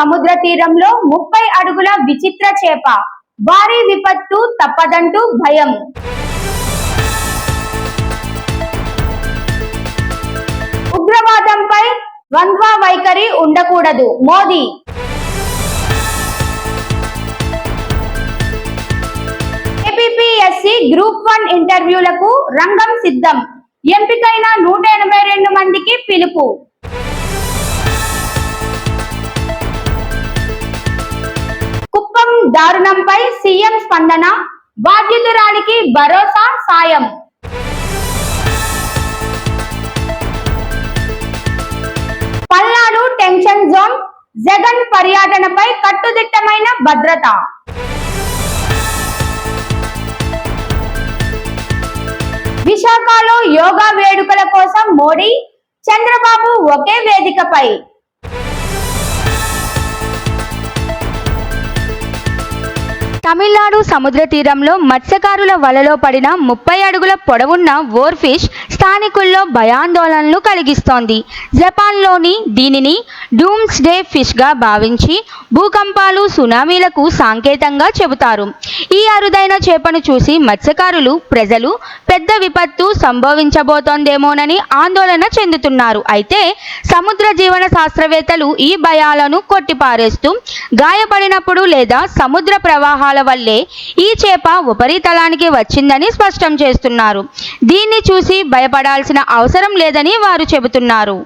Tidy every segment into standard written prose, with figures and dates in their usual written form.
సముద్ర తీరంలో 30 అడుగుల విచిత్ర చేప, భారీ విపత్తు తప్పదంటూ భయం. ఉగ్రవాదంపై ద్వంద్వ వైఖరి ఉండకూడదు మోదీ. ఏపీపీఎస్సీ గ్రూప్ 1 ఇంటర్వ్యూలకు రంగం సిద్ధం. ఎంపికైన 182 మందికి పిలుపు. కుప్పం దారుణంపై సీఎం స్పందన, బాధ్యుతురాలికి భరోసా సాయం. పల్నాడు టెన్షన్ జోన్, జగన్ పర్యటనపై కట్టుదిట్టమైన భద్రత. విశాఖలో యోగా వేడుకల కోసం మోడీ, చంద్రబాబు ఒకే వేదికపై. తమిళనాడు సముద్ర తీరంలో మత్స్యకారుల వలలో పడిన 30 అడుగుల పొడవున్న వోర్ ఫిష్ స్థానికుల్లో భయాందోళనలు కలిగిస్తోంది. జపాన్లోని దీనిని డూమ్స్ డే ఫిష్ గా భావించి భూకంపాలు, సునామీలకు సంకేతంగా చెబుతారు. ఈ అరుదైన చేపను చూసి మత్స్యకారులు, ప్రజలు పెద్ద విపత్తు సంభవించబోతోందేమోనని ఆందోళన చెందుతున్నారు. అయితే సముద్ర జీవన శాస్త్రవేత్తలు ఈ భయాలను కొట్టిపారేస్తూ గాయపడినప్పుడు లేదా సముద్ర ప్రవాహాల వల్లే ఈ చేప ఉపరితలానికి వచ్చిందని స్పష్టం చేస్తున్నారు. దీన్ని చూసి భయపడాల్సిన అవసరం లేదని వారు చెబుతున్నారు.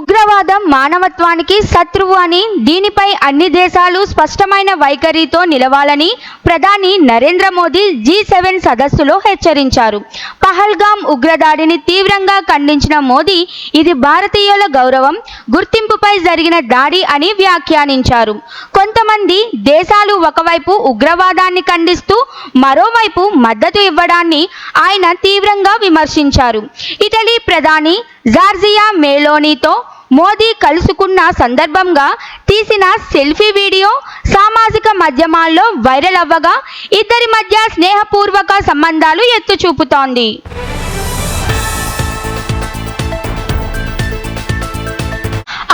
ఉగ్రవాదం మానవత్వానికి శత్రువు అని, దీనిపై అన్ని దేశాలు స్పష్టమైన వైఖరితో నిలవాలని ప్రధాని నరేంద్ర మోదీ G7 సదస్సులో హెచ్చరించారు. పహల్గామ్ ఉగ్రదాడిని తీవ్రంగా ఖండించిన మోదీ ఇది భారతీయుల గౌరవం, గుర్తింపుపై జరిగిన దాడి అని వ్యాఖ్యానించారు. కొంతమంది దేశాలు ఒకవైపు ఉగ్రవాదాన్ని ఖండిస్తూ మరోవైపు మద్దతు ఇవ్వడాన్ని ఆయన తీవ్రంగా విమర్శించారు. ఇటలీ ప్రధాని జార్జియా మెలోనీతో మోదీ కలుసుకున్న సందర్భంగా తీసిన సెల్ఫీ వీడియో సామాజిక మాధ్యమాల్లో వైరల్ అవ్వగా ఇద్దరి మధ్య స్నేహపూర్వక సంబంధాలు ఎత్తు చూపుతోంది.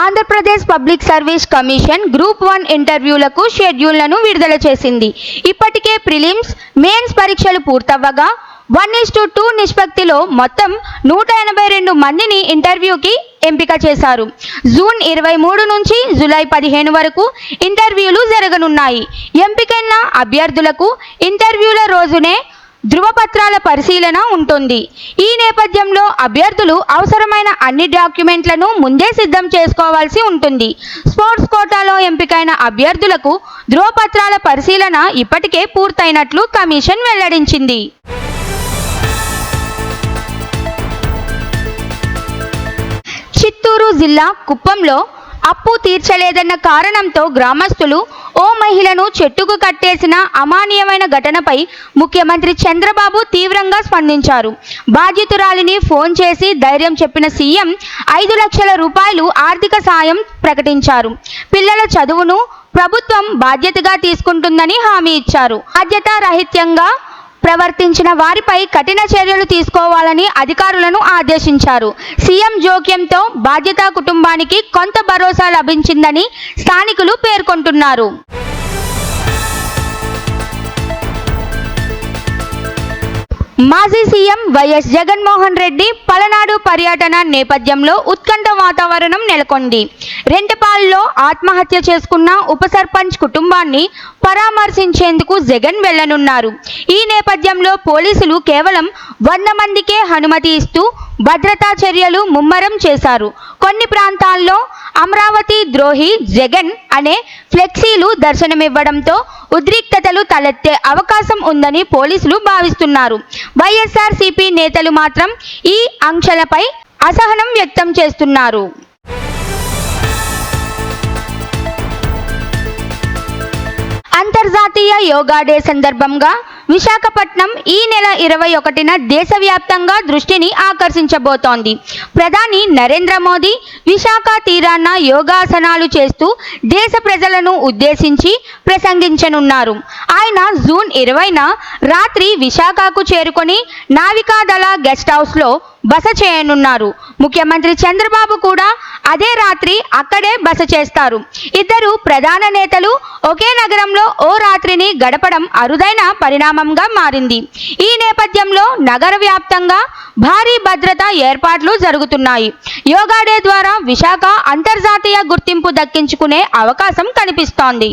Andhra Pradesh public service commission group 1 ఇంటర్వ్యూలకు షెడ్యూళ్లను విడుదల చేసింది. ఇప్పటికే ప్రిలిమ్స్, మెయిన్స్ పరీక్షలు పూర్తవ్వగా 1:2 నిష్పత్తిలో మొత్తం 182 మందిని ఇంటర్వ్యూకి ఎంపిక చేశారు. జూన్ 23 నుంచి జూలై 15 వరకు ఇంటర్వ్యూలు జరగనున్నాయి. ఎంపికైన అభ్యర్థులకు ఇంటర్వ్యూల రోజునే ధృవపత్రాల పరిశీలన ఉంటుంది. ఈ నేపథ్యంలో అభ్యర్థులు అవసరమైన అన్ని డాక్యుమెంట్లను ముందే సిద్ధం చేసుకోవాల్సి ఉంటుంది. స్పోర్ట్స్ కోటాలో ఎంపికైన అభ్యర్థులకు ధృవపత్రాల పరిశీలన ఇప్పటికే పూర్తయినట్లు కమిషన్ వెల్లడించింది. చిత్తూరు జిల్లా కుప్పంలో అప్పు తీర్చలేదన్న కారణంతో గ్రామస్తులు ఓ మహిళను చెట్టుకు కట్టేసిన అమానవీయమైన ఘటనపై ముఖ్యమంత్రి చంద్రబాబు తీవ్రంగా స్పందించారు. బాధితురాలిని ఫోన్ చేసి ధైర్యం చెప్పిన సీఎం 5 లక్షల రూపాయలు ఆర్థిక సాయం ప్రకటించారు. పిల్లల చదువును ప్రభుత్వం బాధ్యతగా తీసుకుంటుందని హామీ ఇచ్చారు. బాధ్యతారాహిత్యంగా ప్రవర్తించిన వారిపై కఠిన చర్యలు తీసుకోవాలని అధికారులను ఆదేశించారు. సీఎం జోక్యంతో బాధిత కుటుంబానికి కొంత భరోసా లభించిందని స్థానికులు పేర్కొంటున్నారు. మాజీ సీఎం వైఎస్ జగన్మోహన్ రెడ్డి పలనాడు పర్యటన నేపథ్యంలో ఉత్కంఠ వాతావరణం నెలకొంది. రెంటపాల్లో ఆత్మహత్య చేసుకున్న ఉప సర్పంచ్ కుటుంబాన్ని పరామర్శించేందుకు జగన్ వెళ్లనున్నారు. ఈ నేపథ్యంలో పోలీసులు కేవలం 100 మందికే అనుమతి ఇస్తూ భద్రతా చర్యలు ముమ్మరం చేశారు. కొన్ని ప్రాంతాల్లో అమరావతి ద్రోహి జగన్ అనే ఫ్లెక్సీలు దర్శనమివ్వడంతో ఉద్రిక్తతలు తలెత్తే అవకాశం ఉందని పోలీసులు భావిస్తున్నారు. వైఎస్ఆర్సీపీ నేతలు మాత్రం ఈ ఆంక్షలపై అసహనం వ్యక్తం చేస్తున్నారు. అంతర్జాతీయ యోగా డే సందర్భంగా విశాఖపట్నం ఈ నెల 21న దేశవ్యాప్తంగా దృష్టిని ఆకర్షించబోతోంది. ప్రధాని నరేంద్ర మోదీ విశాఖ తీరాన యోగాసనాలు చేస్తూ దేశ ప్రజలను ఉద్దేశించి ప్రసంగించనున్నారు. ఆయన జూన్ 20న రాత్రి విశాఖకు చేరుకొని నావికాదళ గెస్ట్ హౌస్లో బస చేయనున్నారు. ముఖ్యమంత్రి చంద్రబాబు కూడా అదే రాత్రి అక్కడే బస చేస్తారు. ఇద్దరు ప్రధాన నేతలు ఒకే నగరంలో ఓ రాత్రిని గడపడం అరుదైన పరిణామంగా మారింది. ఈ నేపథ్యంలో నగర వ్యాప్తంగా భారీ భద్రతా ఏర్పాట్లు జరుగుతున్నాయి. యోగా డే ద్వారా విశాఖ అంతర్జాతీయ గుర్తింపు దక్కించుకునే అవకాశం కనిపిస్తోంది.